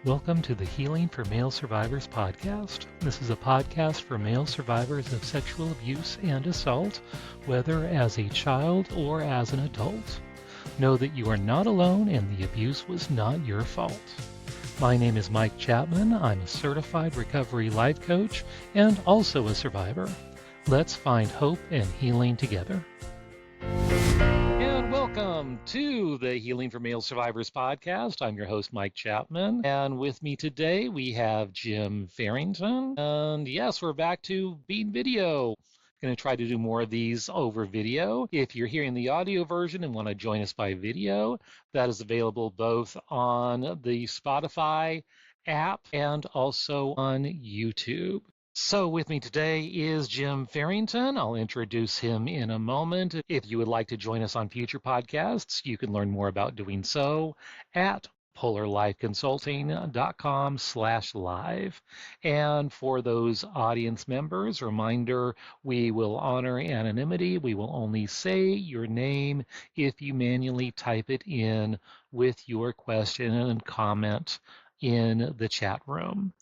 Welcome to the Healing for Male Survivors podcast. This is a podcast for male survivors of sexual abuse and assault, whether as a child or as an adult. Know that you are not alone and the abuse was not your fault. My name is Mike Chapman. I'm a certified recovery life coach and also a survivor. Let's find hope and healing together. And welcome to the Healing for Male Survivors podcast. I'm your host, Mike Chapman. And with me today, we have Jim Farrington. And yes, we're back to being video. Going to try to do more of these over video. If you're hearing the audio version and want to join us by video, that is available both on the Spotify app and also on YouTube. So with me today is Jim Farrington. I'll introduce him in a moment. If you would like to join us on future podcasts, you can learn more about doing so at polarlifeconsulting.com/live. And for those audience members, reminder, we will honor anonymity. We will only say your name if you manually type it in with your question and comment in the chat room.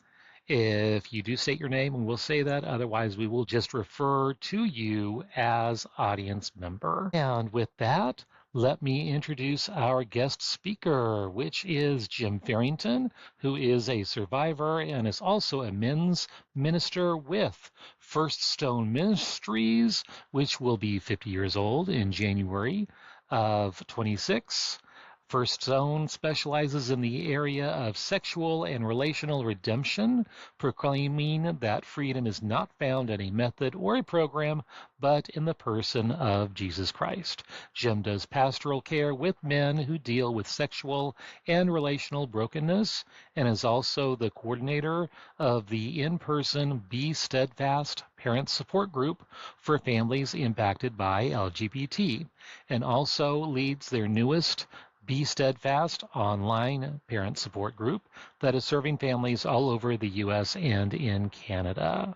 If you do state your name, and we'll say that, otherwise we will just refer to you as audience member. And with that, let me introduce our guest speaker, which is Jim Farrington, who is a survivor and is also a men's minister with First Stone Ministries, which will be 50 years old in January of 26. First Stone specializes in the area of sexual and relational redemption, proclaiming that freedom is not found in a method or a program, but in the person of Jesus Christ. Jim does pastoral care with men who deal with sexual and relational brokenness, and is also the coordinator of the in-person Be Steadfast parent support group for families impacted by LGBT, and also leads their newest Be Steadfast online parent support group that is serving families all over the U.S. and in Canada.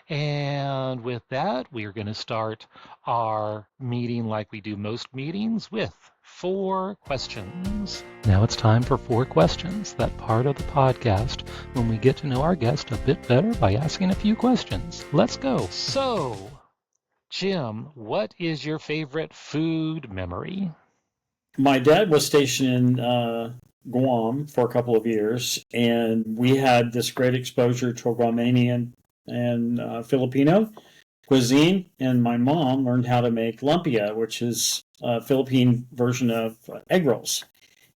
And with that, we are going to start our meeting like we do most meetings with 4 questions. Now it's time for 4 questions, that part of the podcast when we get to know our guest a bit better by asking a few questions. Let's go. So, Jim, what is your favorite food memory? My dad was stationed in Guam for a couple of years, and we had this great exposure to Guamanian and Filipino cuisine. And my mom learned how to make lumpia, which is a Philippine version of egg rolls.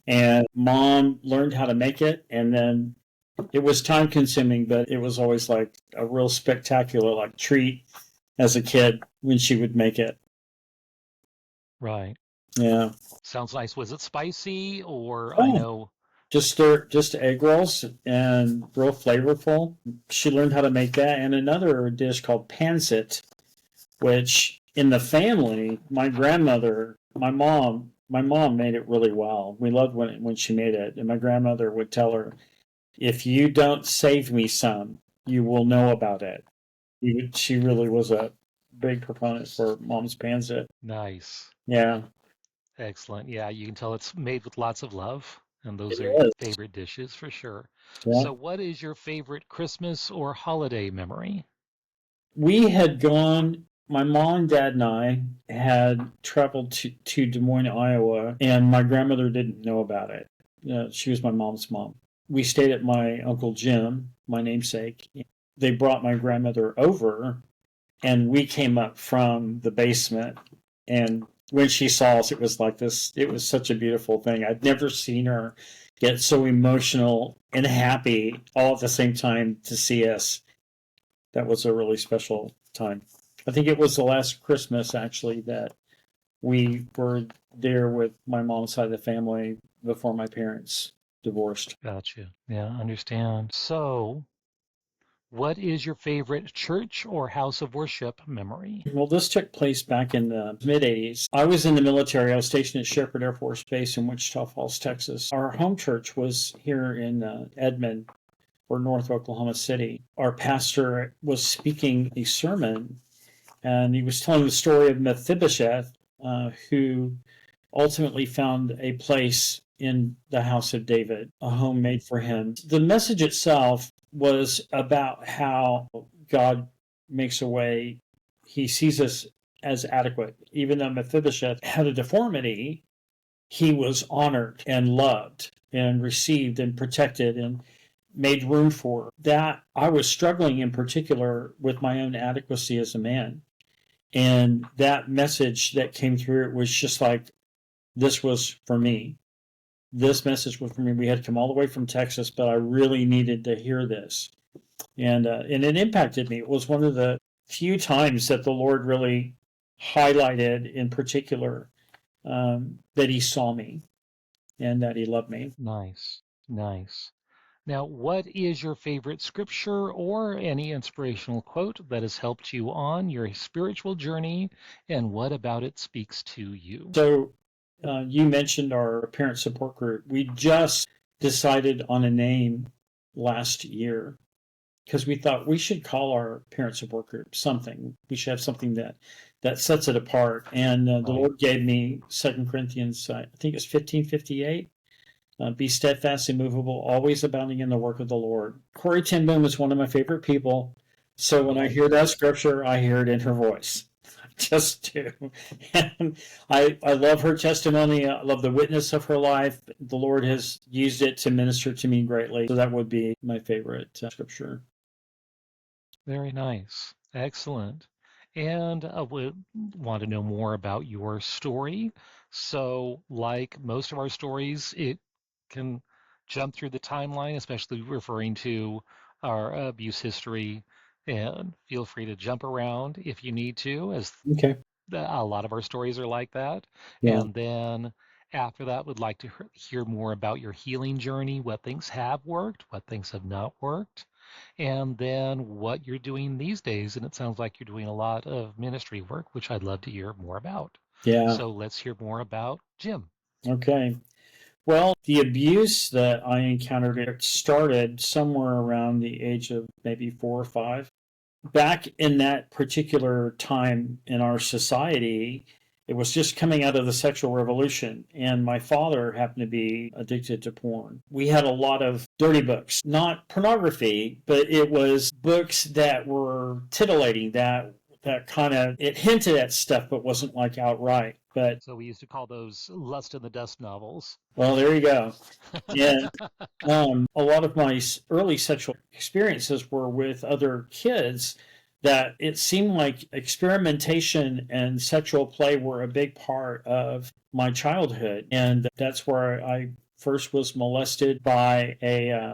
And mom learned how to make it, and then it was time consuming, but it was always like a real spectacular treat as a kid when she would make it. Right. Yeah. Sounds nice. Was it spicy or Oh. I know? Just egg rolls and real flavorful. She learned how to make that, and another dish called pancit, which in the family, my grandmother, my mom made it really well. We loved when she made it, and my grandmother would tell her, "If you don't save me some, you will know about it." She really was a big proponent for mom's pancit. Nice. Yeah. Excellent. Yeah, you can tell it's made with lots of love, and those It are your is. favorite dishes for sure. Yeah. So what is your favorite Christmas or holiday memory? We had gone, my mom, dad, and I had traveled to Des Moines, Iowa, and my grandmother didn't know about it. She was my mom's mom. We stayed at my Uncle Jim, my namesake. They brought my grandmother over, and we came up from the basement. And when she saw us, it was like this. It was such a beautiful thing. I'd never seen her get so emotional and happy all at the same time to see us. That was a really special time. I think it was the last Christmas, actually, that we were there with my mom's side of the family before my parents divorced. Gotcha. Yeah, understand. So what is your favorite church or house of worship memory? Well, this took place back in the mid-'80s. I was in the military. I was stationed at Shepherd Air Force Base in Wichita Falls, Texas. Our home church was here in Edmond, or North Oklahoma City. Our pastor was speaking a sermon, and he was telling the story of Mephibosheth, who ultimately found a place in the house of David, a home made for him. The message itself was about how God makes a way. He sees us as adequate. Even though Mephibosheth had a deformity, he was honored and loved and received and protected and made room for. That I was struggling in particular with my own adequacy as a man. And that message that came through, it was just like, this was for me. This message was for me. We had come all the way from Texas, but I really needed to hear this. And it impacted me. It was one of the few times that the Lord really highlighted in particular that he saw me and that he loved me. Nice, nice. Now, what is your favorite scripture or any inspirational quote that has helped you on your spiritual journey, and what about it speaks to you? So you mentioned our parent support group. We just decided on a name last year because we thought we should call our parent support group something. We should have something that sets it apart. And the Right. Lord gave me 2 Corinthians, I think it's 15:58. Be steadfast, immovable, always abounding in the work of the Lord. Corey ten Boom is one of my favorite people. So when I Oh, hear that yes. scripture, I hear it in her voice. I just do. And I love her testimony. I love the witness of her life. The Lord has used it to minister to me greatly. So that would be my favorite scripture. Very nice. Excellent. And I would want to know more about your story. So, like most of our stories, it can jump through the timeline, especially referring to our abuse history. And feel free to jump around if you need to, as Okay. a lot of our stories are like that. Yeah. And then after that, would like to hear more about your healing journey, what things have worked, what things have not worked, and then what you're doing these days. And it sounds like you're doing a lot of ministry work, which I'd love to hear more about. Yeah. So let's hear more about Jim. Okay. Well, the abuse that I encountered, it started somewhere around the age of maybe 4 or 5. Back in that particular time in our society, it was just coming out of the sexual revolution, and my father happened to be addicted to porn. We had a lot of dirty books, not pornography, but it was books that were titillating, that kind of it hinted at stuff but wasn't like outright. But So we used to call those Lust in the Dust novels. well, there you go. And a lot of my early sexual experiences were with other kids that it seemed like experimentation and sexual play were a big part of my childhood. And that's where I first was molested by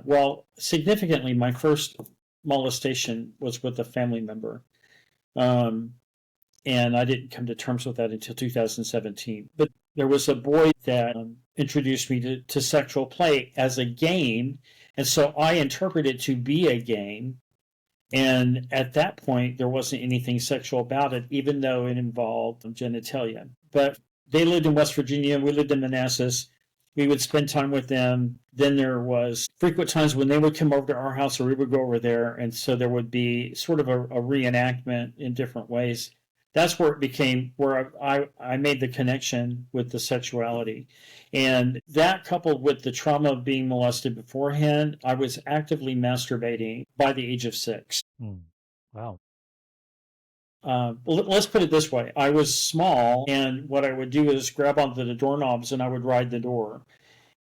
well, significantly, my first molestation was with a family member. Um, and I didn't come to terms with that until 2017. But there was a boy that introduced me to sexual play as a game, and so I interpreted it to be a game. And at that point, there wasn't anything sexual about it, even though it involved genitalia. But they lived in West Virginia. We lived in Manassas. We would spend time with them. Then there was frequent times when they would come over to our house or we would go over there. And so there would be sort of a reenactment in different ways. That's where it became where I made the connection with the sexuality. And that coupled with the trauma of being molested beforehand, I was actively masturbating by the age of 6. Wow. Let's put it this way. I was small, and what I would do is grab onto the doorknobs and I would ride the door.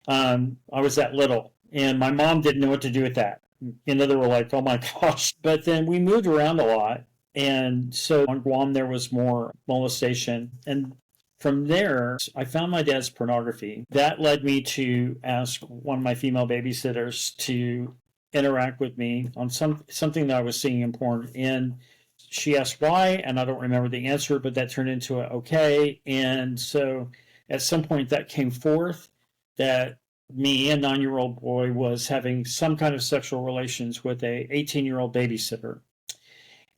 I was that little, and my mom didn't know what to do with that. And they were like, oh my gosh. But then we moved around a lot. And so on Guam, there was more molestation. And from there, I found my dad's pornography. That led me to ask one of my female babysitters to interact with me on something that I was seeing in porn. And she asked why, and I don't remember the answer, but that turned into a okay. And so at some point that came forth that me, a 9-year-old boy, was having some kind of sexual relations with a 18-year-old babysitter.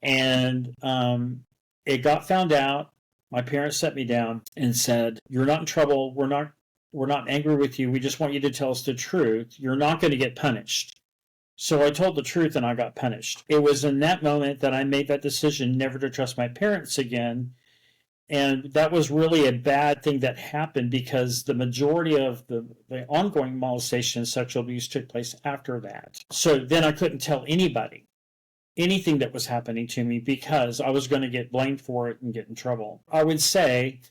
And it got found out. My parents set me down and said, "You're not in trouble. We're not angry with you. We just want you to tell us the truth. You're not going to get punished." So I told the truth and I got punished. It was in that moment that I made that decision never to trust my parents again. And that was really a bad thing that happened because the majority of the ongoing molestation and sexual abuse took place after that. So then I couldn't tell anybody anything that was happening to me because I was going to get blamed for it and get in trouble. I would say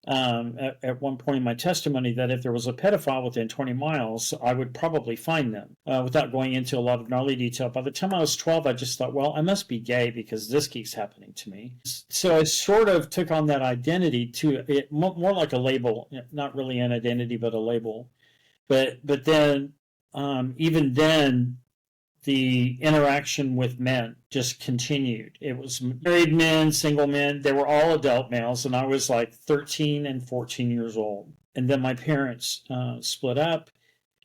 at one point in my testimony that if there was a pedophile within 20 miles, I would probably find them without going into a lot of gnarly detail. By the time I was 12, I just thought, well, I must be gay because this keeps happening to me. So I sort of took on that identity to it, more like a label, not really an identity, but a label. But then, even then, the interaction with men just continued. It was married men, single men. They were all adult males, and I was like 13 and 14 years old. And then my parents split up,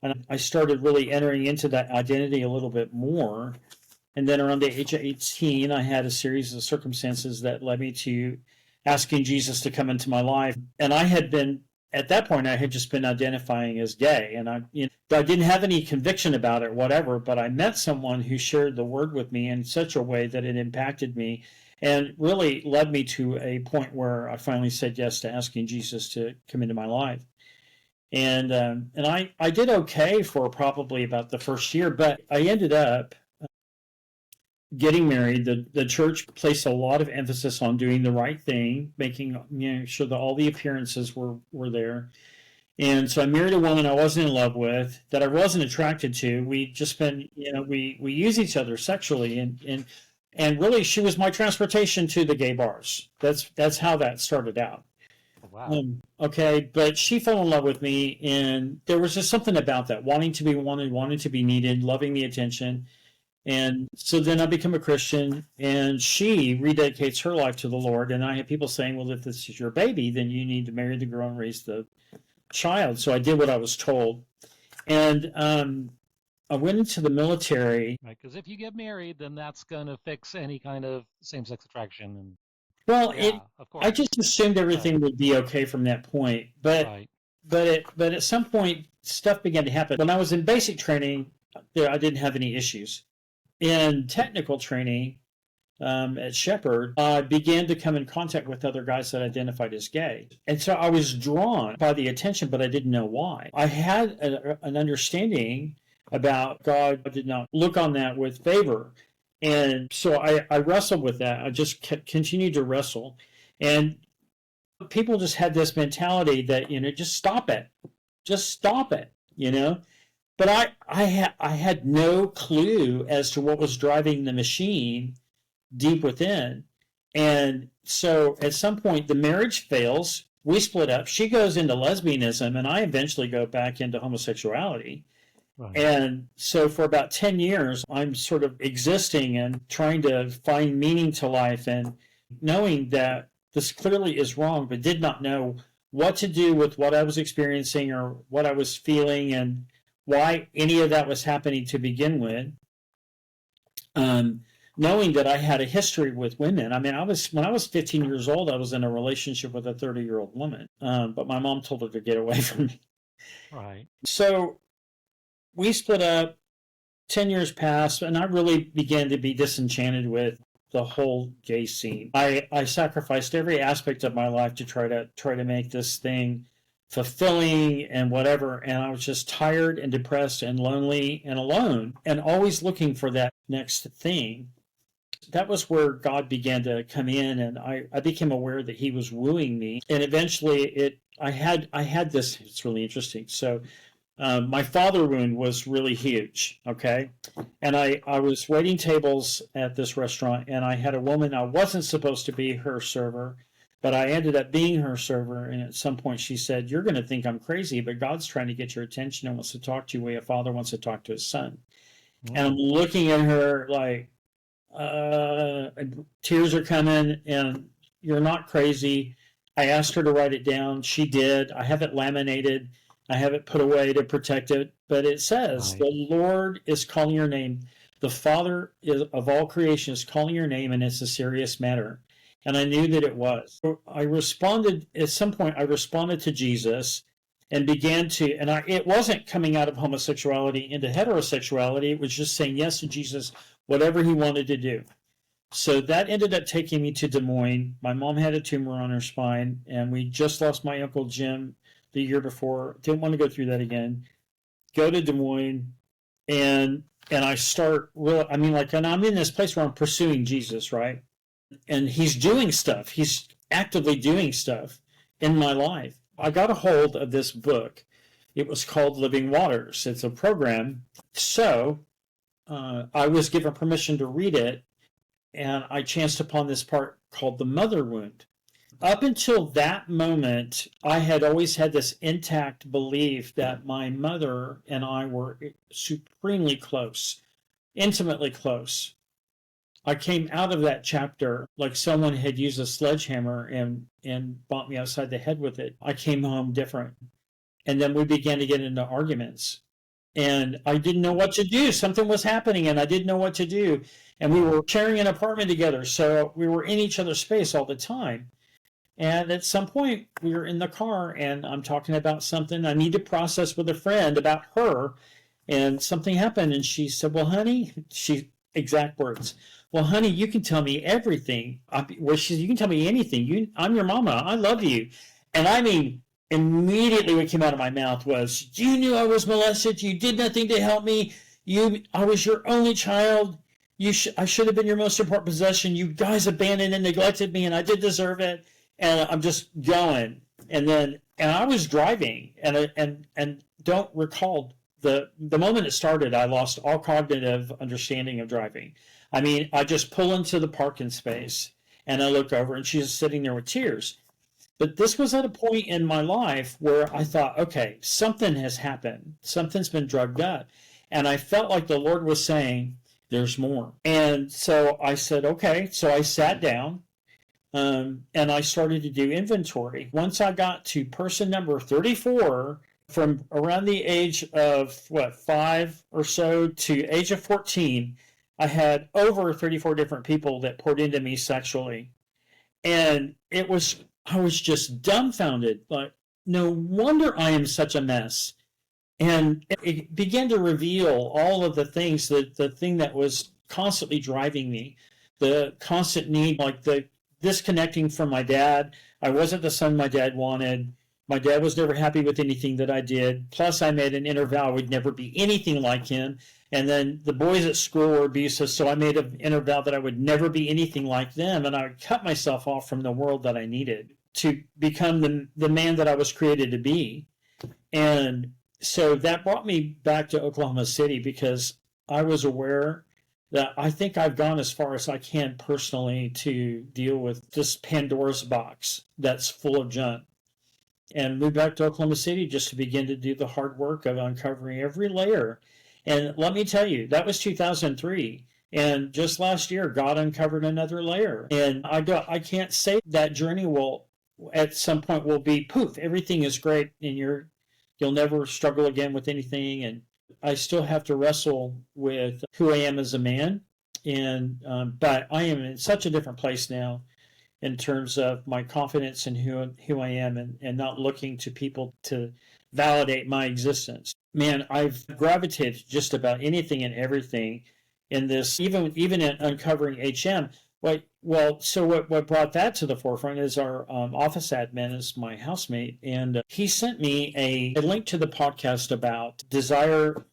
and I started really entering into that identity a little bit more. And then around the age of 18, I had a series of circumstances that led me to asking Jesus to come into my life. And I had been at that point, I had just been identifying as gay, and I didn't have any conviction about it, whatever. But I met someone who shared the word with me in such a way that it impacted me, and really led me to a point where I finally said yes to asking Jesus to come into my life. And I did okay for probably about the first year, but I ended up getting married. The church placed a lot of emphasis on doing the right thing, making sure that all the appearances were there. And so I married a woman I wasn't in love with, that I wasn't attracted to. We just been, we use each other sexually, and really she was my transportation to the gay bars. That's how that started out. Wow. Okay, but she fell in love with me, and there was just something about that, wanting to be wanted, wanting to be needed, loving the attention. And so then I become a Christian, and she rededicates her life to the Lord. And I have people saying, well, if this is your baby, then you need to marry the girl and raise the child. So I did what I was told. And I went into the military. Right, because if you get married, then that's going to fix any kind of same-sex attraction. And Well, yeah, of I course. just assumed everything Right. would be okay from that point. But at some point, stuff began to happen. When I was in basic training, I didn't have any issues. In technical training at Shepherd, I began to come in contact with other guys that identified as gay. And so I was drawn by the attention, but I didn't know why. I had an understanding about God did not look on that with favor. And so I wrestled with that. I just continued to wrestle. And people just had this mentality that, just stop it. Just stop it, But I had no clue as to what was driving the machine deep within. And so at some point, the marriage fails. We split up. She goes into lesbianism, and I eventually go back into homosexuality. Right. And so for about 10 years, I'm sort of existing and trying to find meaning to life, and knowing that this clearly is wrong, but did not know what to do with what I was experiencing or what I was feeling, and why any of that was happening to begin with. Knowing that I had a history with women. I mean, when I was 15 years old, I was in a relationship with a 30-year-old woman, but my mom told her to get away from me. Right. So we split up. 10 years passed, and I really began to be disenchanted with the whole gay scene. I sacrificed every aspect of my life to try to make this thing fulfilling and whatever, and I was just tired and depressed and lonely and alone, and always looking for that next thing. That was where God began to come in, and I became aware that He was wooing me. And eventually, I had this. It's really interesting. So, my father wound was really huge. Okay, and I was waiting tables at this restaurant, and I had a woman. I wasn't supposed to be her server, but I ended up being her server. And at some point, she said, "You're going to think I'm crazy, but God's trying to get your attention and wants to talk to you the way a father wants to talk to his son." Mm. And I'm looking at her like, tears are coming, and you're not crazy. I asked her to write it down. She did. I have it laminated. I have it put away to protect it. But it says, Right. the Lord is calling your name. The Father of all creation is calling your name, and it's a serious matter. And I knew that it was. I responded, at some point, I responded to Jesus and began to, and it wasn't coming out of homosexuality into heterosexuality. It was just saying yes to Jesus, whatever He wanted to do. So that ended up taking me to Des Moines. My mom had a tumor on her spine, and we just lost my Uncle Jim the year before. Didn't want to go through that again. Go to Des Moines, and I start really, I mean, like, and I'm in this place where I'm pursuing Jesus, right? And he's doing stuff. He's actively doing stuff in my life. I got a hold of this book. It was called Living Waters. It's a program. So I was given permission to read it, and I chanced upon this part called the mother wound. Up until that moment, I had always had this intact belief that my mother and I were supremely close, intimately close. I came out of that chapter like someone had used a sledgehammer and bonked me outside the head with it. I came home different. And then we began to get into arguments. And I didn't know what to do. Something was happening and I didn't know what to do. And we were sharing an apartment together. So we were in each other's space all the time. And at some point, we were in the car and I'm talking about something I need to process with a friend about her. And something happened. And she said, well, honey, exact words. Well, honey, you can tell me everything. You can tell me anything. I'm your mama. I love you. And I mean, immediately what came out of my mouth was, you knew I was molested. You did nothing to help me. I was your only child. I should have been your most important possession. You guys abandoned and neglected me, and I did deserve it. And I'm just going. And I was driving, and don't recall the moment it started. I lost all cognitive understanding of driving. I mean, I just pull into the parking space, and I look over, and she's sitting there with tears. But this was at a point in my life where I thought, okay, something has happened. Something's been drugged up. And I felt like the Lord was saying, there's more. And so I said, okay. So I sat down, and I started to do inventory. Once I got to person number 34, from around the age of, 5 or so to age of 14, I had over 34 different people that poured into me sexually. And I was just dumbfounded. Like, no wonder I am such a mess. And it began to reveal all of the things, the thing that was constantly driving me, the constant need, like the disconnecting from my dad. I wasn't the son my dad wanted. My dad was never happy with anything that I did. Plus, I made an inner vow I would never be anything like him. And then the boys at school were abusive, so I made an inner vow that I would never be anything like them. And I would cut myself off from the world that I needed to become the man that I was created to be. And so that brought me back to Oklahoma City because I was aware that I think I've gone as far as I can personally to deal with this Pandora's box that's full of junk. And moved back to Oklahoma City just to begin to do the hard work of uncovering every layer. And let me tell you, that was 2003. And just last year, God uncovered another layer. And I can't say that journey will, at some point, will be poof, everything is great, and you'll never struggle again with anything. And I still have to wrestle with who I am as a man. And but I am in such a different place now in terms of my confidence in who I am, and not looking to people to validate my existence. Man, I've gravitated just about anything and everything in this, even in uncovering HM. So what brought that to the forefront is our office admin is my housemate, and he sent me a link to the podcast about desire,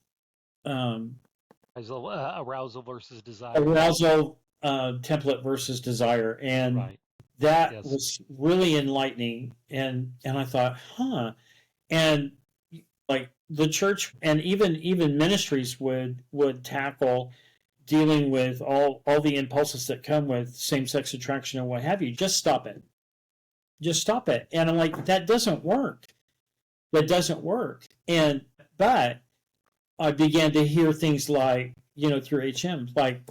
Arousal versus desire. arousal template versus desire, and Right. that Yes. was really enlightening. And I thought, and like the church and even ministries would tackle dealing with all the impulses that come with same-sex attraction and what have you. Just stop it. And I'm like, that doesn't work. But I began to hear things like, through HM, like,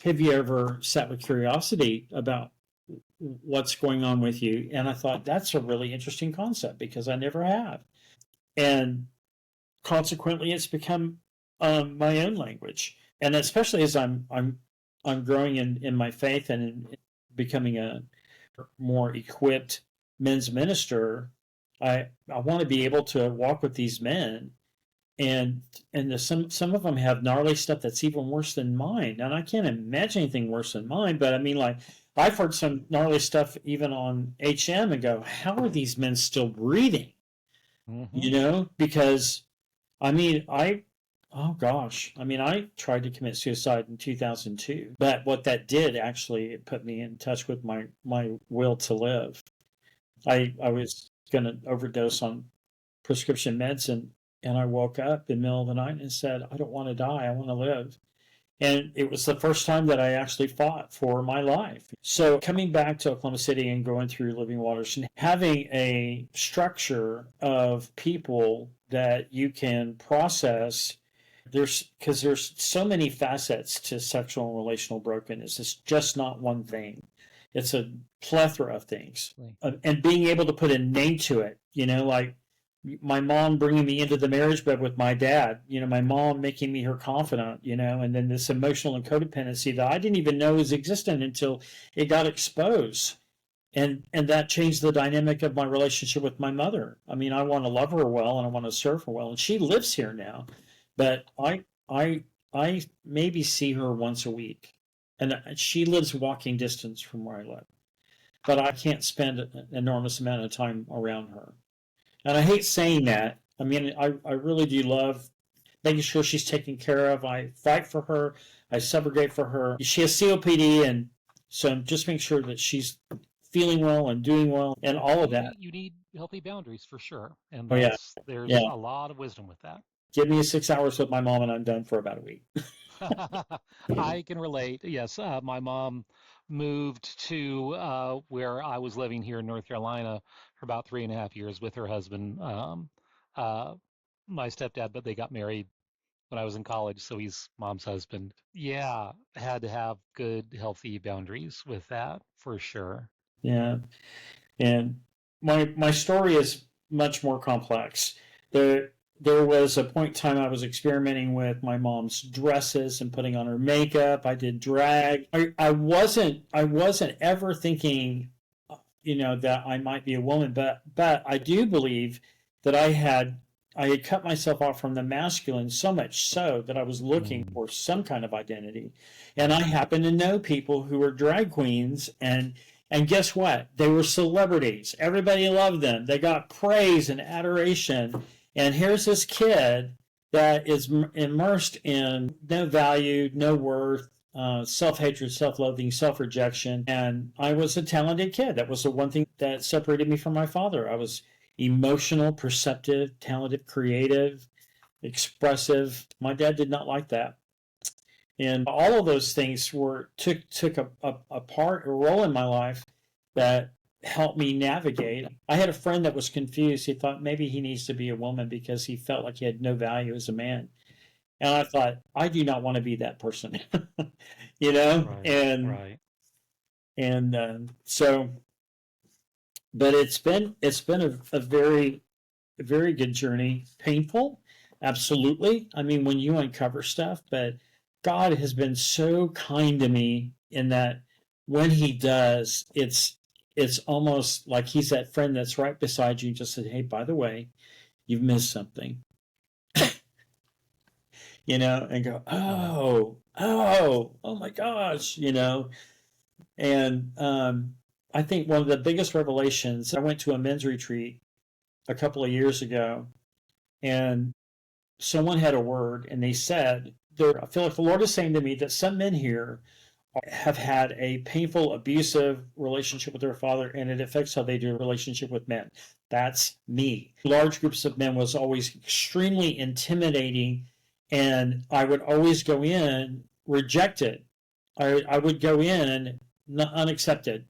have you ever sat with curiosity about what's going on with you? And I thought, that's a really interesting concept because I never have. And consequently, it's become my own language. And especially as I'm growing in my faith and in becoming a more equipped men's minister, I want to be able to walk with these men and some of them have gnarly stuff that's even worse than mine, and I can't imagine anything worse than mine. But I mean, like, I've heard some gnarly stuff even on HM and go, how are these men still breathing? Mm-hmm. You know, because I mean, oh gosh, I mean, I tried to commit suicide in 2002, but what that did actually, it put me in touch with my will to live. I was going to overdose on prescription meds, and I woke up in the middle of the night and said, I don't want to die. I want to live. And it was the first time that I actually fought for my life. So coming back to Oklahoma City and going through Living Waters and having a structure of people that you can process, there's so many facets to sexual and relational brokenness. It's just not one thing. It's a plethora of things. And being able to put a name to it, you know, like my mom bringing me into the marriage bed with my dad, you know, my mom making me her confidant, you know, and then this emotional and codependency that I didn't even know was existent until it got exposed. And that changed the dynamic of my relationship with my mother. I mean, I want to love her well and I want to serve her well, and she lives here now, but I maybe see her once a week, and she lives walking distance from where I live, but I can't spend an enormous amount of time around her. And I hate saying that. I mean, I really do love making sure she's taken care of. I fight for her. I subrogate for her. She has COPD, and so just make sure that she's feeling well and doing well and all of that. You need healthy boundaries for sure, and Oh yeah, there's yeah. a lot of wisdom with that. Give me 6 hours with my mom, and I'm done for about a week. I can relate. Yes, my mom moved to where I was living here in North Carolina for about 3.5 years with her husband, uh, my stepdad, but they got married when I was in college, so he's mom's husband. Yeah, had to have good, healthy boundaries with that for sure. Yeah, and my story is much more complex. There was a point in time I was experimenting with my mom's dresses and putting on her makeup. I did drag. I wasn't ever thinking, you know, that I might be a woman, but I do believe that I had cut myself off from the masculine so much so that I was looking Mm, for some kind of identity. And I happen to know people who were drag queens, and guess what? They were celebrities. Everybody loved them. They got praise and adoration. And here's this kid that is immersed in no value, no worth, self-hatred, self-loathing, self-rejection. And I was a talented kid. That was the one thing that separated me from my father. I was emotional, perceptive, talented, creative, expressive. My dad did not like that. And all of those things took a part, a role in my life that helped me navigate. I had a friend that was confused. He thought maybe he needs to be a woman because he felt like he had no value as a man. And I thought, I do not want to be that person, you know? right, And right. so, but it's been a very good journey. Painful, absolutely. I mean, when you uncover stuff, but God has been so kind to me in that when He does, it's almost like He's that friend that's right beside you and just said, "Hey, by the way, you've missed something," you know, and go, Yeah. oh my gosh, you know. And I think one of the biggest revelations. I went to a men's retreat a couple of years ago, and someone had a word, and they said, I feel like the Lord is saying to me that some men here have had a painful, abusive relationship with their father, and it affects how they do a relationship with men. That's me. Large groups of men was always extremely intimidating, and I would always go in rejected. I would go in unaccepted.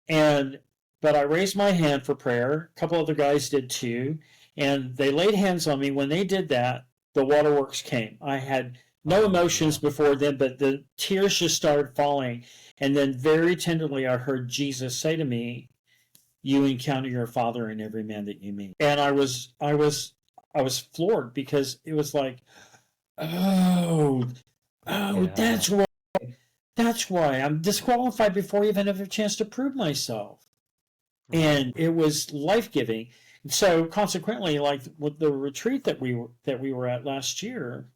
And but I raised my hand for prayer. A couple other guys did too, and they laid hands on me. When they did that, the waterworks came. I had no Oh, emotions yeah. before then, but the tears just started falling. And then very tenderly, I heard Jesus say to me, "You encounter your Father in every man that you meet." And I was floored because it was like, oh, oh, Yeah. that's why I'm disqualified before I even have a chance to prove myself. Right. And it was life giving. So consequently, like with the retreat that we were at last year,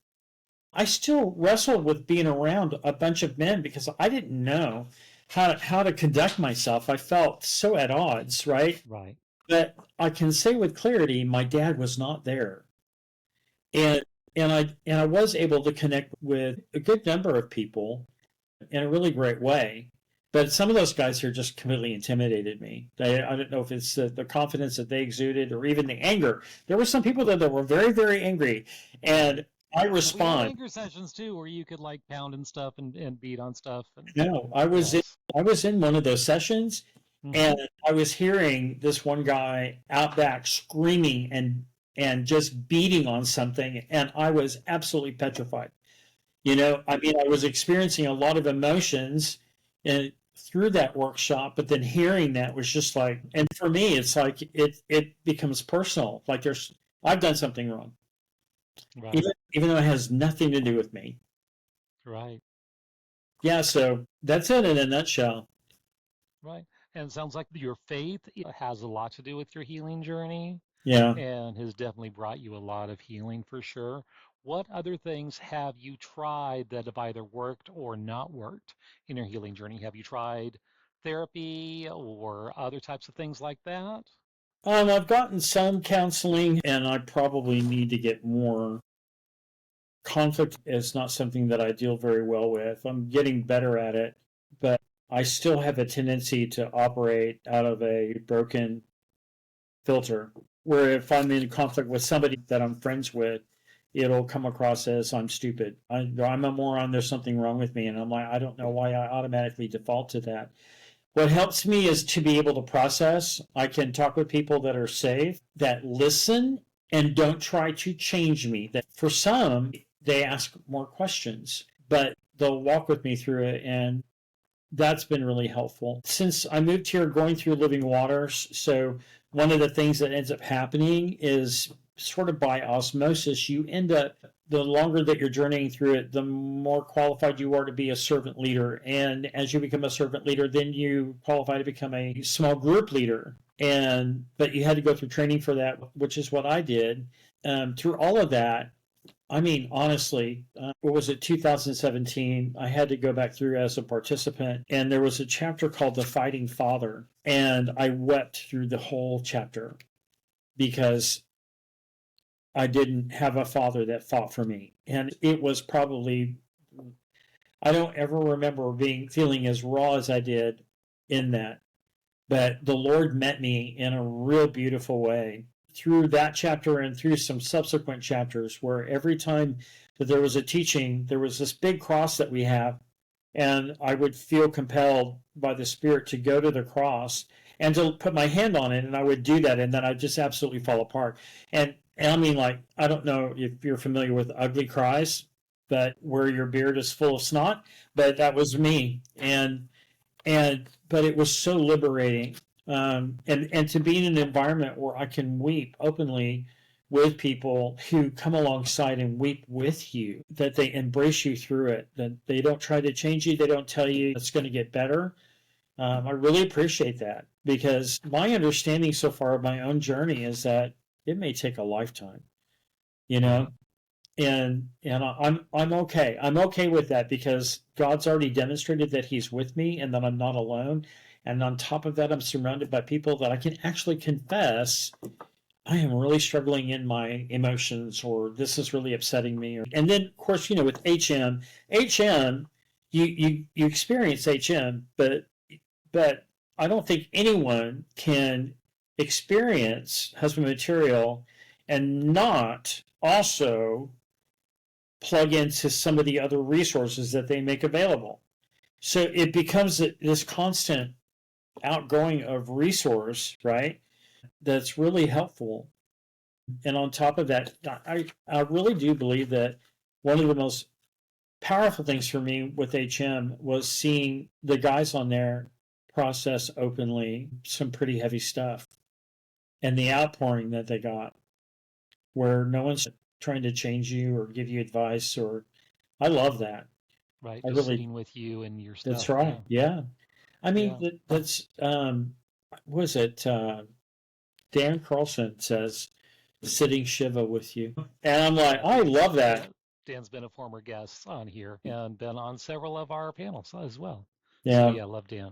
I still wrestled with being around a bunch of men because I didn't know how to conduct myself. I felt so at odds, right? Right. But I can say with clarity, my dad was not there, and and I was able to connect with a good number of people in a really great way. But some of those guys here just completely intimidated me. I don't know if it's the confidence that they exuded or even the anger. There were some people that were very, very angry, Right. and I And we had respond. anger sessions too, where you could like pound and stuff and beat on stuff. And No, yes. I was in one of those sessions, Hmm. and I was hearing this one guy out back screaming and just beating on something, and I was absolutely petrified. I mean, I was experiencing a lot of emotions and through that workshop, but then hearing that was just like, and for me, it's like it becomes personal. Like I've done something wrong, Right. even though it has nothing to do with me. Right. Yeah, so that's it in a nutshell. Right. And it sounds like your faith has a lot to do with your healing journey Yeah. and has definitely brought you a lot of healing for sure. What other things have you tried that have either worked or not worked in your healing journey? Have you tried therapy or other types of things like that? I've gotten some counseling, and I probably need to get more. Conflict is not something that I deal very well with. I'm getting better at it, but I still have a tendency to operate out of a broken filter. Where if I'm in conflict with somebody that I'm friends with, it'll come across as I'm stupid. I'm a moron. There's something wrong with me, and I'm like, I don't know why I automatically default to that. What helps me is to be able to process. I can talk with people that are safe, that listen and don't try to change me. That for some, they ask more questions, but they'll walk with me through it. And that's been really helpful. Since I moved here going through living waters, so one of the things that ends up happening is sort of by osmosis, you end up, the longer that you're journeying through it, the more qualified you are to be a servant leader. And as you become a servant leader, then you qualify to become a small group leader. But you had to go through training for that, which is what I did. Through all of that, I mean, honestly, what was it, 2017? I had to go back through as a participant, and there was a chapter called The Fighting Father. And I wept through the whole chapter because I didn't have a father that fought for me. And it was probably, I don't ever remember feeling as raw as I did in that. But the Lord met me in a real beautiful way through that chapter and through some subsequent chapters where every time that there was a teaching, there was this big cross that we have, and I would feel compelled by the Spirit to go to the cross and to put my hand on it, and I would do that, and then I'd just absolutely fall apart. And I mean, like, I don't know if you're familiar with ugly cries, but where your beard is full of snot, but that was me. And but it was so liberating, and to be in an environment where I can weep openly with people who come alongside and weep with you, that they embrace you through it, that they don't try to change you, they don't tell you it's going to get better. I really appreciate that because my understanding so far of my own journey is that it may take a lifetime, you know, Right. and I'm okay. I'm okay with that because God's already demonstrated that He's with me and that I'm not alone. And on top of that, I'm surrounded by people that I can actually confess I am really struggling in my emotions, or this is really upsetting me. And then, of course, with HM, you experience HM, but I don't think anyone can experience husband material and not also plug into some of the other resources that they make available. So it becomes this constant outgrowing of resource, right? That's really helpful. And on top of that, I really do believe that one of the most powerful things for me with HM was seeing the guys on there process openly some pretty heavy stuff and the outpouring that they got, where no one's trying to change you or give you advice. Or I love that. Right. I Just really, sitting with you and your that's stuff. right. Yeah. Yeah. I mean, Yeah. that's, was it, Dan Carlson says, sitting Shiva with you. And I'm like, Yeah, I love that. Dan's been a former guest on here and been on several of our panels as well. So Yeah. yeah, love Dan.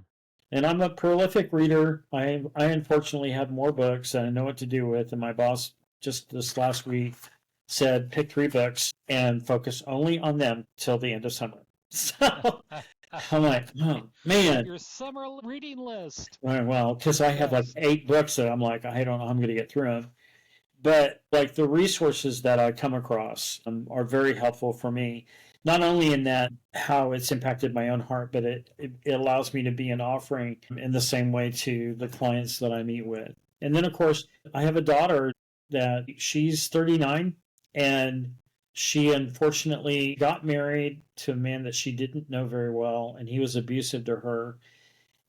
And I'm a prolific reader. I unfortunately have more books than I know what to do with. And my boss just this last week said, pick 3 books and focus only on them till the end of summer. So I'm like, oh man. Your summer reading list. Well, because I have like Yes. 8 books that I'm like, I don't know how I'm going to get through them. But like the resources that I come across are very helpful for me. Not only in that how it's impacted my own heart, but it allows me to be an offering in the same way to the clients that I meet with. And then of course I have a daughter that she's 39 and she unfortunately got married to a man that she didn't know very well and he was abusive to her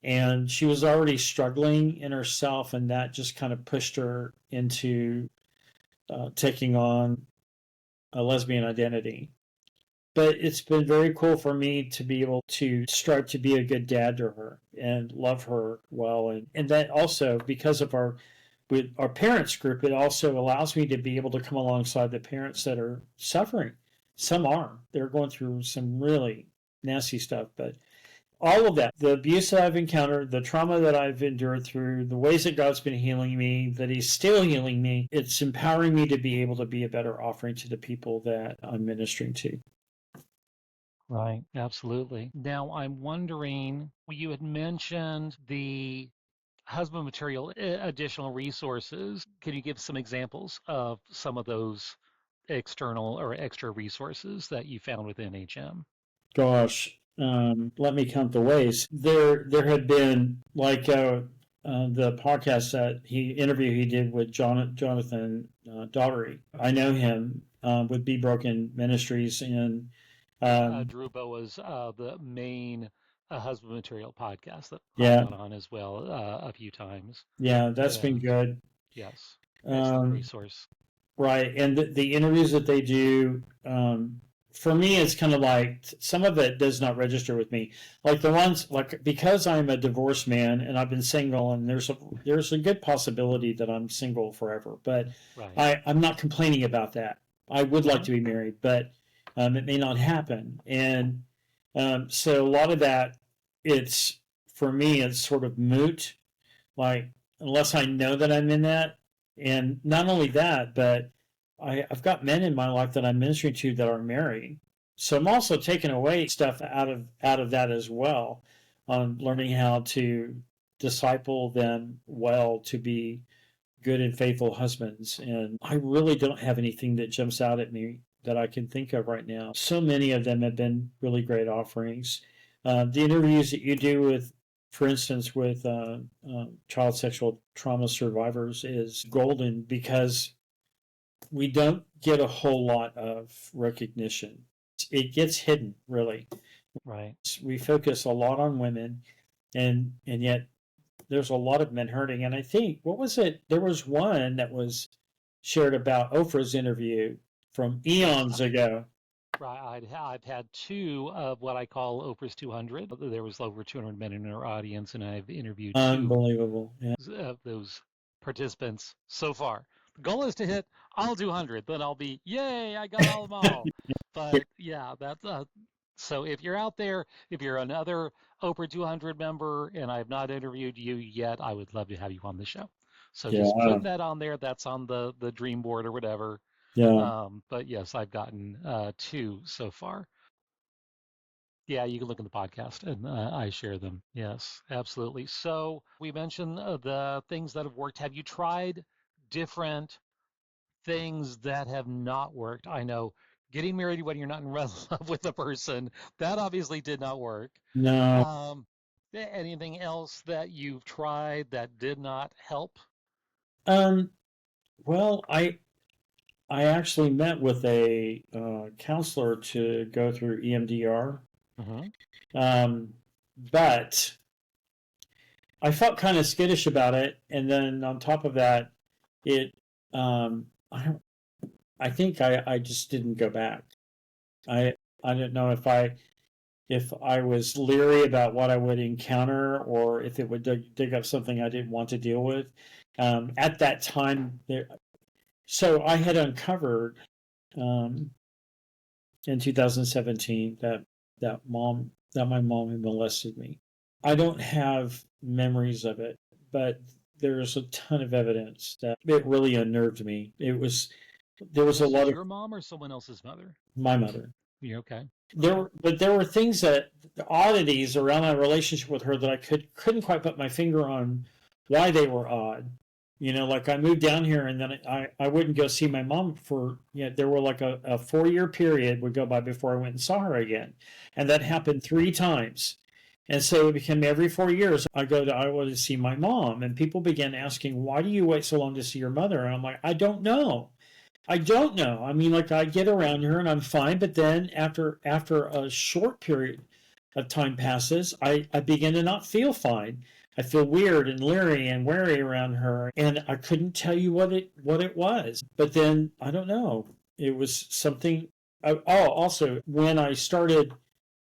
and she was already struggling in herself and that just kind of pushed her into taking on a lesbian identity. But it's been very cool for me to be able to start to be a good dad to her and love her well. And that also, because of with our parents group, it also allows me to be able to come alongside the parents that are suffering. Some are. They're going through some really nasty stuff, but all of that, the abuse that I've encountered, the trauma that I've endured through, the ways that God's been healing me, that He's still healing me, it's empowering me to be able to be a better offering to the people that I'm ministering to. Right, absolutely. Now, I'm wondering, you had mentioned the husband material additional resources. Can you give some examples of some of those external or extra resources that you found within HM? Gosh, let me count the ways. There had been like the podcast that he did with Jonathan Daugherty. I know him with Be Broken Ministries and Yeah, um, Drew Boa's the main husband material podcast that I've yeah, gone on as well a few times. yeah, that's been And good. yes, excellent Um, resource. Right, and the interviews that they do, for me, it's kind of like some of it does not register with me. Like the ones, like because I'm a divorced man and I've been single, and there's a good possibility that I'm single forever. But Right. I'm not complaining about that. I would like Hmm. to be married, but it may not happen. And so a lot of that, it's for me, it's sort of moot. Like unless I know that I'm in that, and not only that, but I've got men in my life that I'm ministering to that are married. So I'm also taking away stuff out of that as well, on learning how to disciple them well to be good and faithful husbands. And I really don't have anything that jumps out at me that I can think of right now. So many of them have been really great offerings. The interviews that you do with, for instance, with child sexual trauma survivors is golden because we don't get a whole lot of recognition. It gets hidden, really. Right. We focus a lot on women, and yet there's a lot of men hurting. And I think, what was it? There was one that was shared about Oprah's interview from Yes. eons ago. Right. I've had two of what I call Oprah's 200. There was over 200 men in our audience, and I've interviewed two Unbelievable. Yeah. of those participants so far. The goal is to hit, I'll do 100, then I'll be, yay, I got all of them all. But yeah, that's so if you're out there, if you're another Oprah 200 member and I've not interviewed you yet, I would love to have you on the show. So just Yeah. put that on there. That's on the dream board or whatever. Yeah. But yes, I've gotten two so far. Yeah, you can look in the podcast and I share them. Yes, absolutely. So we mentioned the things that have worked. Have you tried different things that have not worked? I know getting married when you're not in love with a person, that obviously did not work. No. Um, anything else that you've tried that did not help? Um. Well, I actually met with a counselor to go through EMDR, Hmm. um, but I felt kind of skittish about it. And then on top of that, it I don't. I think I just didn't go back. I I don't know if I was leery about what I would encounter or if it would dig up something I didn't want to deal with. At that time, so I had uncovered um, in 2017 that my mom had molested me. I don't have memories of it, but there's a ton of evidence that it really unnerved me. There was a This lot is of your mom or someone else's mother? my mother. Yeah, okay. Okay. But there were things that oddities around my relationship with her that I couldn't quite put my finger on why they were odd. Like I moved down here and then I wouldn't go see my mom for, there were like a 4 year period would go by before I went and saw her again. And that happened 3 times. And so it became every 4 years I go to Iowa to see my mom. And people began asking, why do you wait so long to see your mother? And I'm like, I don't know. I don't know. I mean, like I get around her and I'm fine, but then after a short period of time passes, I begin to not feel fine. I feel weird and leery and wary around her, and I couldn't tell you what it was. But then I don't know. It was something. Also, when I started,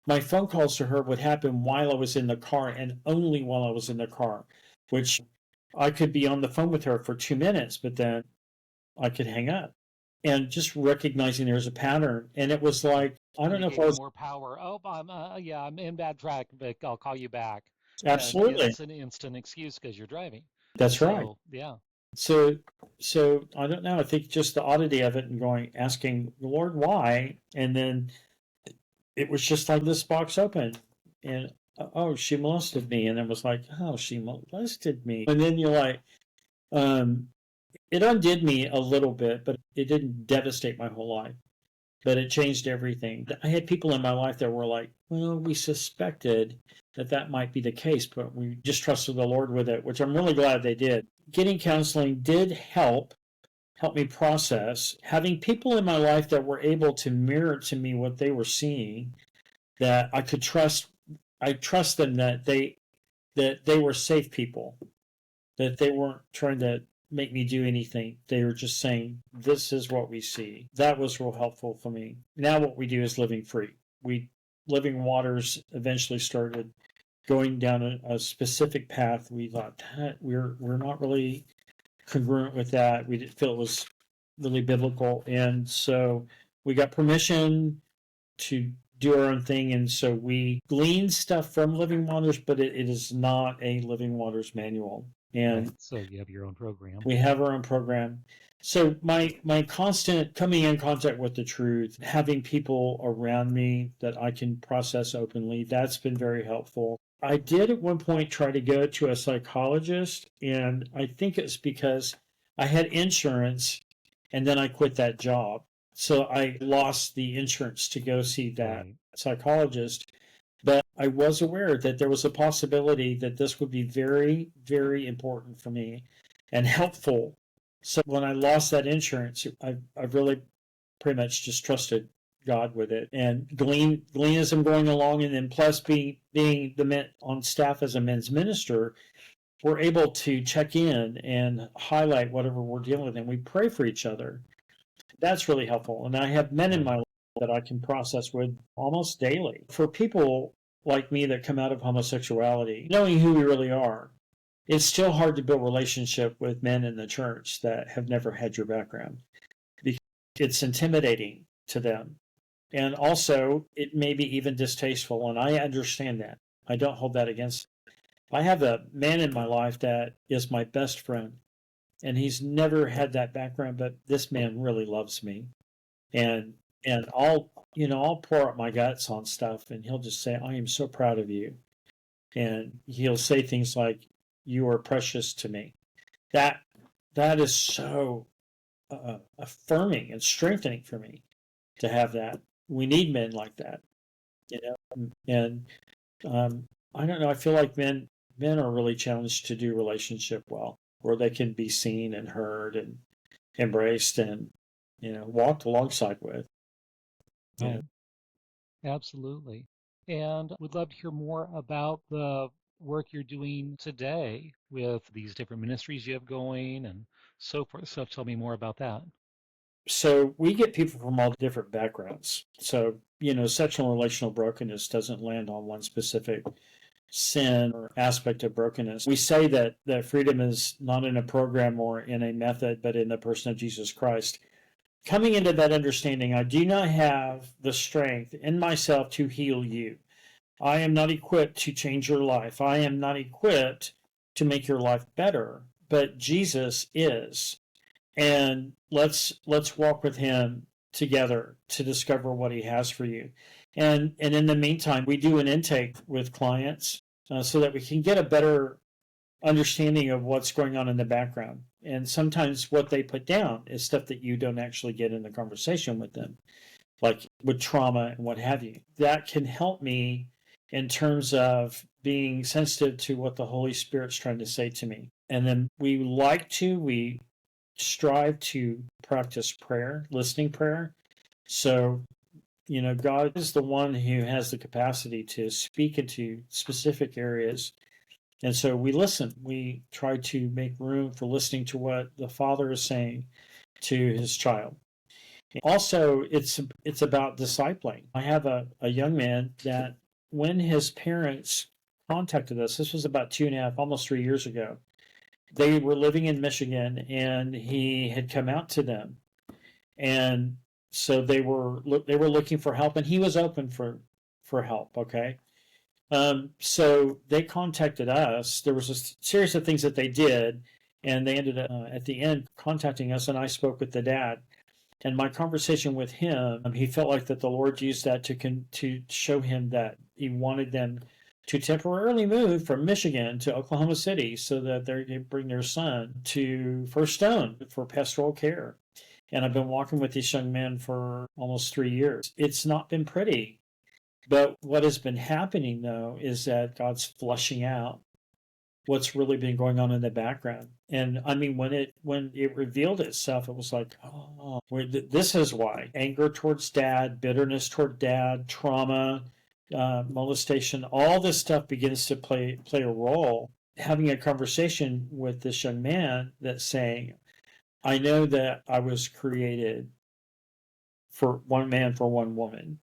my phone calls to her would happen while I was in the car and only while I was in the car, which I could be on the phone with her for 2 minutes, but then I could hang up. And just recognizing there's a pattern. And it was like, I And don't it know if gave I you was more power. Oh, yeah, I'm in bad track, but I'll call you back. And absolutely. it's an instant excuse because you're driving. That's right. So, yeah. So, so I don't know. I think just the oddity of it and asking the Lord why, and then it was just like this box opened, and oh, she molested me, and it was like, oh, she molested me, and then you're like, um, it undid me a little bit, but it didn't devastate my whole life. But it changed everything. I had people in my life that were like, well, we suspected that might be the case, but we just trusted the Lord with it, which I'm really glad they did. Getting counseling did help me process. Having people in my life that were able to mirror to me what they were seeing, that I could trust. I trust them that they were safe people, that they weren't trying to make me do anything. They were just saying, this is what we see. That was real helpful for me. Now what we do is living free. We Living Waters eventually started going down a specific path. We thought we're not really congruent with that. We didn't feel it was really biblical. And so we got permission to do our own thing. And so we glean stuff from Living Waters, but it is not a Living Waters manual. Right. And So you have your own program. we have our own program. So my constant coming in contact with the truth, having people around me that I can process openly, that's been very helpful. I did at one point try to go to a psychologist, and I think it's because I had insurance and then I quit that job. So I lost the insurance to go see that Right. psychologist. But I was aware that there was a possibility that this would be very, very important for me and helpful. So when I lost that insurance, I've really pretty much just trusted God with it and glean as I'm going along, and then plus being the men on staff as a men's minister, we're able to check in and highlight whatever we're dealing with, and we pray for each other. That's really helpful. And I have men in my Right. life that I can process with almost daily. For people like me that come out of homosexuality, knowing who we really are, it's still hard to build relationship with men in the church that have never had your background because it's intimidating to them. And also, it may be even distasteful. And I understand that. I don't hold that against them. I have a man in my life that is my best friend, and he's never had that background, but this man really loves me. And I'll pour out my guts on stuff, and he'll just say, I am so proud of you. And he'll say things like, you are precious to me. That that is so affirming and strengthening for me to have that. We need men like that, you know. And I don't know. I feel like men are really challenged to do relationship well, where they can be seen and heard and embraced and walked alongside with. You know. Right. Absolutely. And would love to hear more about the work you're doing today with these different ministries you have going and so forth. So tell me more about that. So we get people from all different backgrounds. So sexual and relational brokenness doesn't land on one specific sin or aspect of brokenness. We say that freedom is not in a program or in a method, but in the person of Jesus Christ. Coming into that understanding, I do not have the strength in myself to heal you. I am not equipped to change your life. I am not equipped to make your life better, but Jesus is. And let's walk with him together to discover what he has for you. And in the meantime, we do an intake with clients so that we can get a better understanding of what's going on in the background. And sometimes what they put down is stuff that you don't actually get in the conversation with them, like with trauma and what have you. That can help me in terms of being sensitive to what the Holy Spirit's trying to say to me. And then we strive to practice prayer, listening prayer. So, God is the one who has the capacity to speak into specific areas. And so we listen. We try to make room for listening to what the Father is saying to his child. Also, it's about discipling. I have a young man that when his parents contacted us, this was about 2.5, almost 3 years ago, they were living in Michigan and he had come out to them. And so they were looking for help and he was open for help. Okay. So they contacted us. There was a series of things that they did, and they ended up at the end contacting us. And I spoke with the dad. And my conversation with him, he felt like that the Lord used that to show him that he wanted them to temporarily move from Michigan to Oklahoma City so that they could bring their son to First Stone for pastoral care. And I've been walking with this young man for almost 3 years. It's not been pretty. But what has been happening, though, is that God's flushing out what's really been going on in the background. And I mean, when it revealed itself, it was like, oh, this is why. Anger towards dad, bitterness toward dad, trauma, molestation, all this stuff begins to play a role. Having a conversation with this young man that's saying, I know that I was created for one man, for one woman.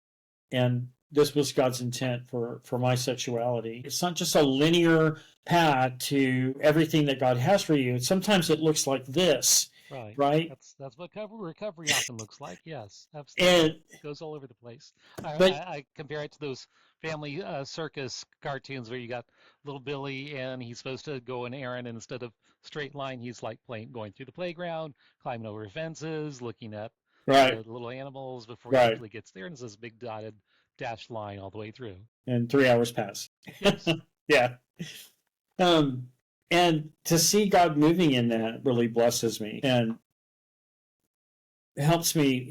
And this was God's intent for my sexuality. It's not just a linear path to everything that God has for you. Sometimes it looks like this, Right. right? That's what recovery often looks like. Yes, absolutely. And It goes all over the place. but I compare it to those family circus cartoons where you got little Billy and he's supposed to go an errand, and instead of straight line, he's like going through the playground, climbing over fences, looking at right, the little animals before he right. actually gets there, and it's this big dotted dashed line all the way through. And 3 hours pass. Yes. Yeah. Um, and to see God moving in that really blesses me. And it helps me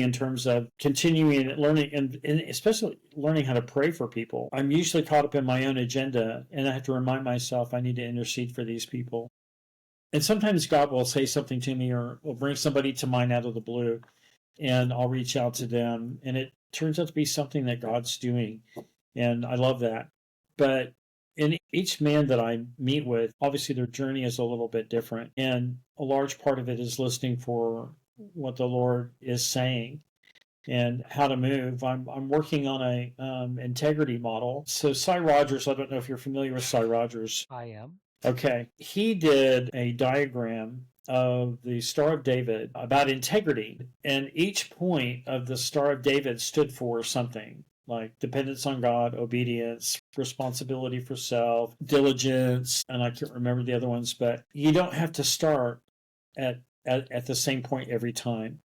in terms of continuing learning and especially learning how to pray for people. I'm usually caught up in my own agenda and I have to remind myself I need to intercede for these people. And sometimes God will say something to me or will bring somebody to mind out of the blue and I'll reach out to them and it turns out to be something that God's doing. And I love that. But in each man that I meet with, obviously their journey is a little bit different. And a large part of it is listening for what the Lord is saying and how to move. I'm working on a integrity model. So Cy Rogers, I don't know if you're familiar with Cy Rogers. I am. Okay, he did a diagram of the Star of David about integrity, and each point of the Star of David stood for something like dependence on God, obedience, responsibility for self, diligence, and I can't remember the other ones, but you don't have to start at the same point every time.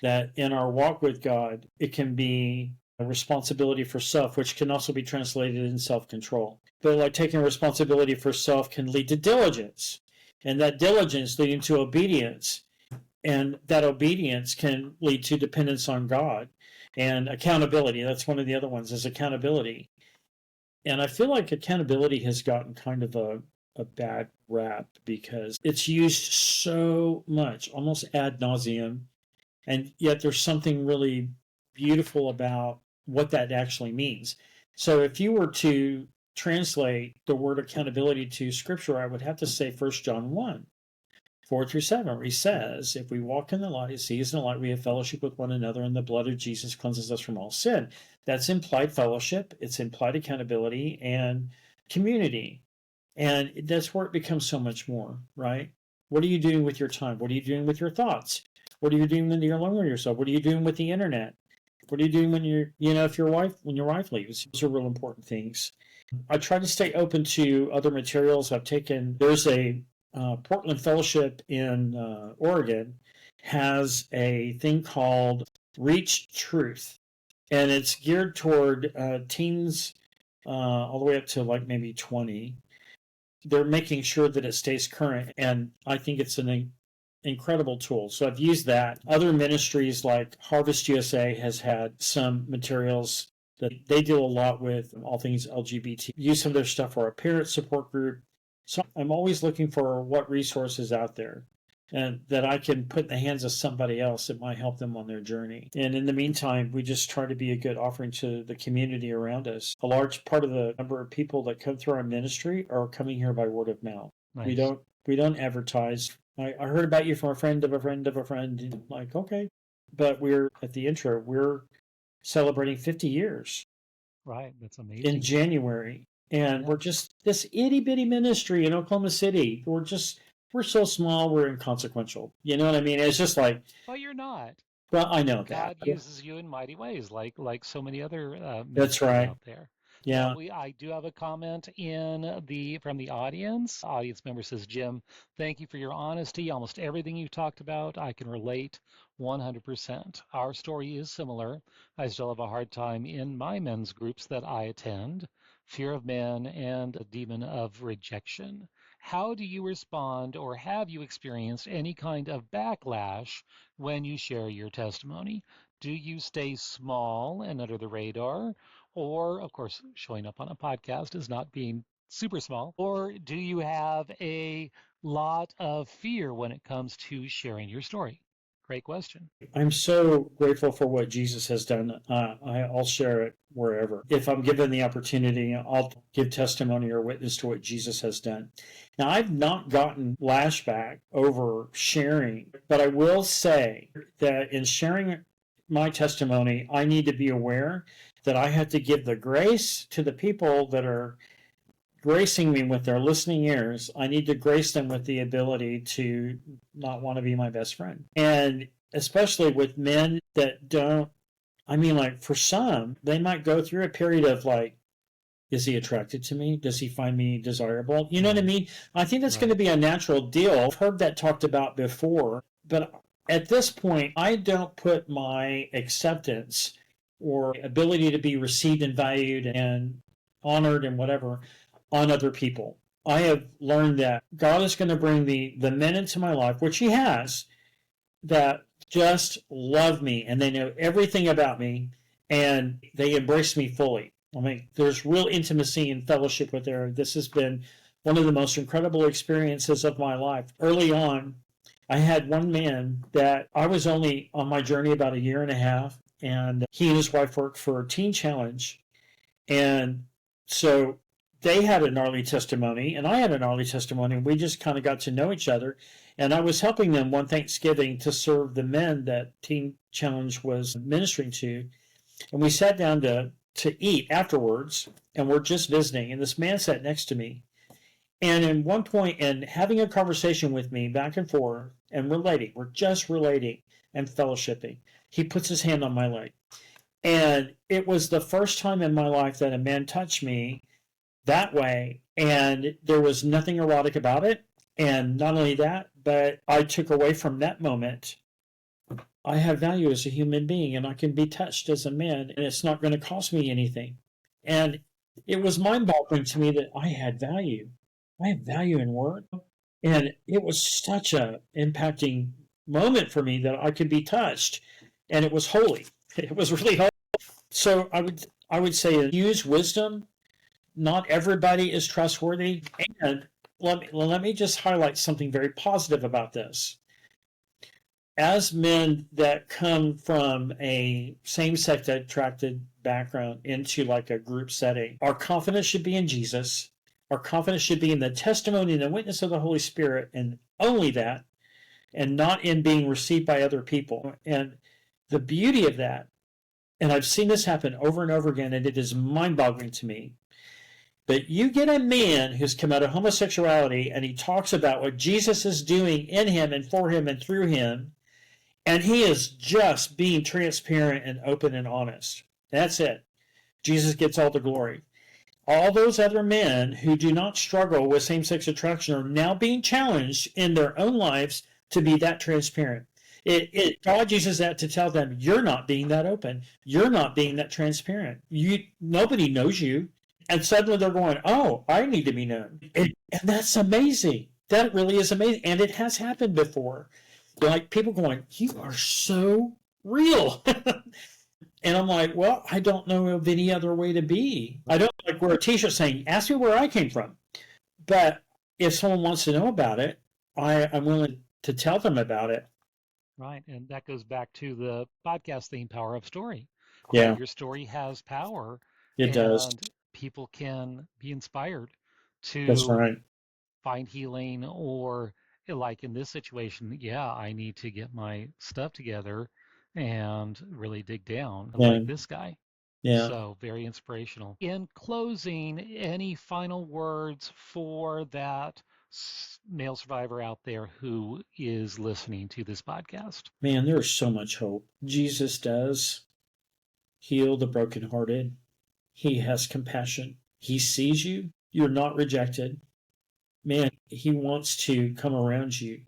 That in our walk with God, it can be a responsibility for self, which can also be translated in self control. But like taking responsibility for self can lead to diligence, and that diligence leading to obedience, and that obedience can lead to dependence on God and accountability. That's one of the other ones is accountability. And I feel like accountability has gotten kind of a bad rap because it's used so much, almost ad nauseum, and yet there's something really beautiful about what that actually means. So if you were to translate the word accountability to scripture, I would have to say 1 John 1, 4-7, where he says, if we walk in the light as he is in the light, we have fellowship with one another, and the blood of Jesus cleanses us from all sin. That's implied fellowship, it's implied accountability, and community. And that's where it becomes so much more, right? What are you doing with your time? What are you doing with your thoughts? What are you doing when you're alone with yourself? What are you doing with the internet? What are you doing when if when your wife leaves? Those are real important things. I try to stay open to other materials. There's a Portland Fellowship in Oregon has a thing called Reach Truth, and it's geared toward teens all the way up to like maybe 20. They're making sure that it stays current, and I think it's an incredible tool. So I've used that. Other ministries like Harvest USA has had some materials that they deal a lot with, all things LGBT. Use some of their stuff for our parent support group. So I'm always looking for what resources out there and that I can put in the hands of somebody else that might help them on their journey. And in the meantime, we just try to be a good offering to the community around us. A large part of the number of people that come through our ministry are coming here by word of mouth. Nice. We don't advertise. I heard about you from a friend of a friend of a friend. Like, okay. But we're at the intro, we're celebrating 50 years. Right. That's amazing. In January. And we're just this itty bitty ministry in Oklahoma City. We're so small, we're inconsequential. You know what I mean? It's just like, well, you're not. Well, I know God that. uses you in mighty ways, like so many other That's right. out there. Yeah. I do have a comment from the audience. Audience member says, Jim, thank you for your honesty. Almost everything you talked about, I can relate 100%. Our story is similar. I still have a hard time in my men's groups that I attend. Fear of men and a demon of rejection. How do you respond, or have you experienced any kind of backlash when you share your testimony? Do you stay small and under the radar? Or, of course, showing up on a podcast is not being super small. Or do you have a lot of fear when it comes to sharing your story? Great question. I'm so grateful for what Jesus has done. I'll share it wherever. If I'm given the opportunity, I'll give testimony or witness to what Jesus has done. Now, I've not gotten lashback over sharing, but I will say that in sharing my testimony, I need to be aware that I have to give the grace to the people that are gracing me with their listening ears. I need to grace them with the ability to not want to be my best friend. And especially with men that don't, I mean, like for some, they might go through a period of like, is he attracted to me? Does he find me desirable? You know what I mean? I think that's going to be a natural deal. I've heard that talked about before, but at this point, I don't put my acceptance or ability to be received and valued and honored and whatever on other people. I have learned that God is going to bring the men into my life, which he has, that just love me and they know everything about me and they embrace me fully. I mean, there's real intimacy and fellowship with there. This has been one of the most incredible experiences of my life. Early on, I had one man that I was only on my journey about a year and a half, and he and his wife worked for Teen Challenge. And so they had a gnarly testimony, and I had a gnarly testimony, and we just kind of got to know each other. And I was helping them one Thanksgiving to serve the men that Teen Challenge was ministering to. And we sat down to eat afterwards, and we're just visiting. And this man sat next to me. And in one point, and having a conversation with me back and forth, and we're just relating and fellowshipping, he puts his hand on my leg. And it was the first time in my life that a man touched me that way, and there was nothing erotic about it. And not only that, but I took away from that moment, I have value as a human being, and I can be touched as a man, and it's not going to cost me anything. And it was mind-boggling to me that I had value. I have value in work. And it was such a impacting moment for me that I could be touched, and it was holy. It was really holy. So I would say use wisdom. Not everybody is trustworthy. And let me just highlight something very positive about this. As men that come from a same-sex attracted background into like a group setting, our confidence should be in Jesus. Our confidence should be in the testimony and the witness of the Holy Spirit, and only that, and not in being received by other people. And the beauty of that, and I've seen this happen over and over again, and it is mind-boggling to me, But you get a man who's come out of homosexuality and he talks about what Jesus is doing in him and for him and through him, and he is just being transparent and open and honest. That's it. Jesus gets all the glory. All those other men who do not struggle with same-sex attraction are now being challenged in their own lives to be that transparent. God uses that to tell them, you're not being that open. You're not being that transparent. Nobody knows you. And suddenly they're going, oh, I need to be known. And that's amazing. That really is amazing. And it has happened before. Like people going, you are so real. And I'm like, well, I don't know of any other way to be. I don't like wear a t-shirt saying, ask me where I came from. But if someone wants to know about it, I'm willing to tell them about it. Right. And that goes back to the podcast theme, Power of Story. Yeah. Your story has power. It does. And people can be inspired That's to right. find healing, or like in this situation, yeah, I need to get my stuff together and really dig down like this guy. Yeah. So very inspirational. In closing, any final words for that male survivor out there who is listening to this podcast? Man, there's so much hope. Jesus does heal the brokenhearted. He has compassion. He sees you. You're not rejected. Man, he wants to come around you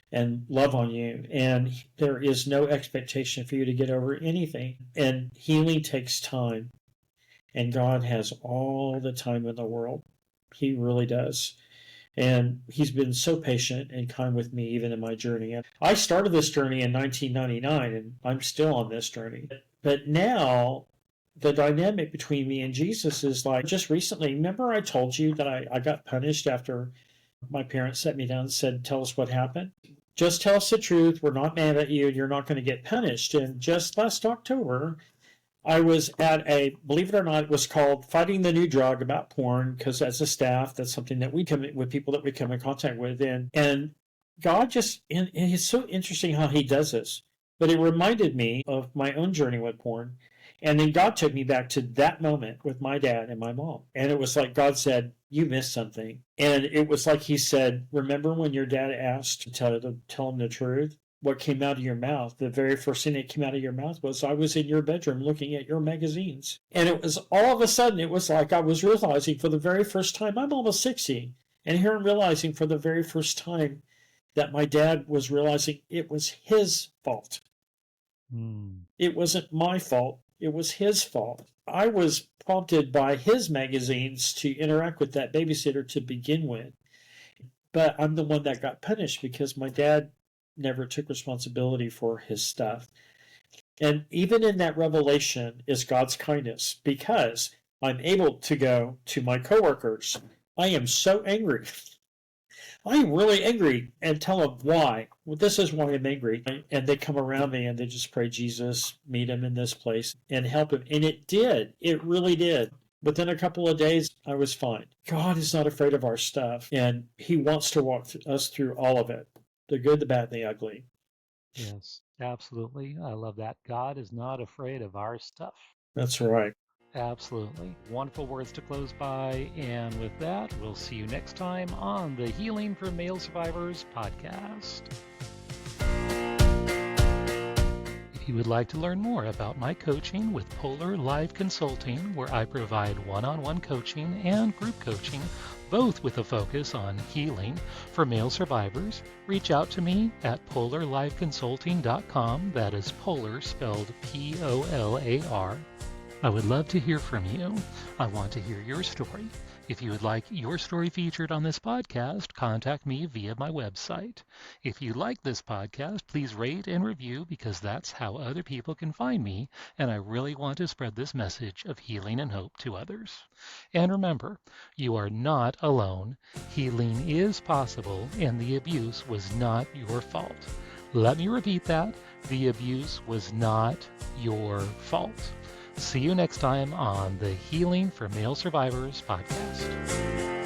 and love on you. And there is no expectation for you to get over anything. And healing takes time. And God has all the time in the world. He really does. And he's been so patient and kind with me, even in my journey. I started this journey in 1999, and I'm still on this journey. But now, the dynamic between me and Jesus is like, just recently, remember I told you that I got punished after my parents set me down and said, tell us what happened? Just tell us the truth. We're not mad at you, and you're not going to get punished. And just last October, I was at believe it or not, it was called Fighting the New Drug about porn, because as a staff, that's something that we come with people that we come in contact with. And God just, and it's so interesting how he does this. But it reminded me of my own journey with porn. And then God took me back to that moment with my dad and my mom. And it was like God said, you missed something. And it was like he said, remember when your dad asked to tell him the truth? What came out of your mouth, the very first thing that came out of your mouth was, I was in your bedroom looking at your magazines. And it was all of a sudden, it was like I was realizing for the very first time, I'm almost 60. And here I'm realizing for the very first time that my dad was realizing it was his fault. It wasn't my fault. It was his fault. I was prompted by his magazines to interact with that babysitter to begin with. But I'm the one that got punished because my dad never took responsibility for his stuff. And even in that revelation is God's kindness, because I'm able to go to my coworkers. I am so angry. I'm really angry, and tell them why. Well, this is why I'm angry. And they come around me and they just pray, Jesus, meet him in this place and help him. And it did. It really did. Within a couple of days, I was fine. God is not afraid of our stuff, and he wants to walk us through all of it, the good, the bad, and the ugly. Yes, absolutely. I love that. God is not afraid of our stuff. That's right. Absolutely. Wonderful words to close by. And with that, we'll see you next time on the Healing for Male Survivors podcast. If you would like to learn more about my coaching with Polar Live Consulting, where I provide one-on-one coaching and group coaching, both with a focus on healing for male survivors, reach out to me at polarliveconsulting.com. That is Polar spelled P-O-L-A-R. I would love to hear from you. I want to hear your story. If you would like your story featured on this podcast, contact me via my website. If you like this podcast, please rate and review, because that's how other people can find me, and I really want to spread this message of healing and hope to others. And remember, you are not alone. Healing is possible, and the abuse was not your fault. Let me repeat that. The abuse was not your fault. See you next time on the Healing for Male Survivors podcast.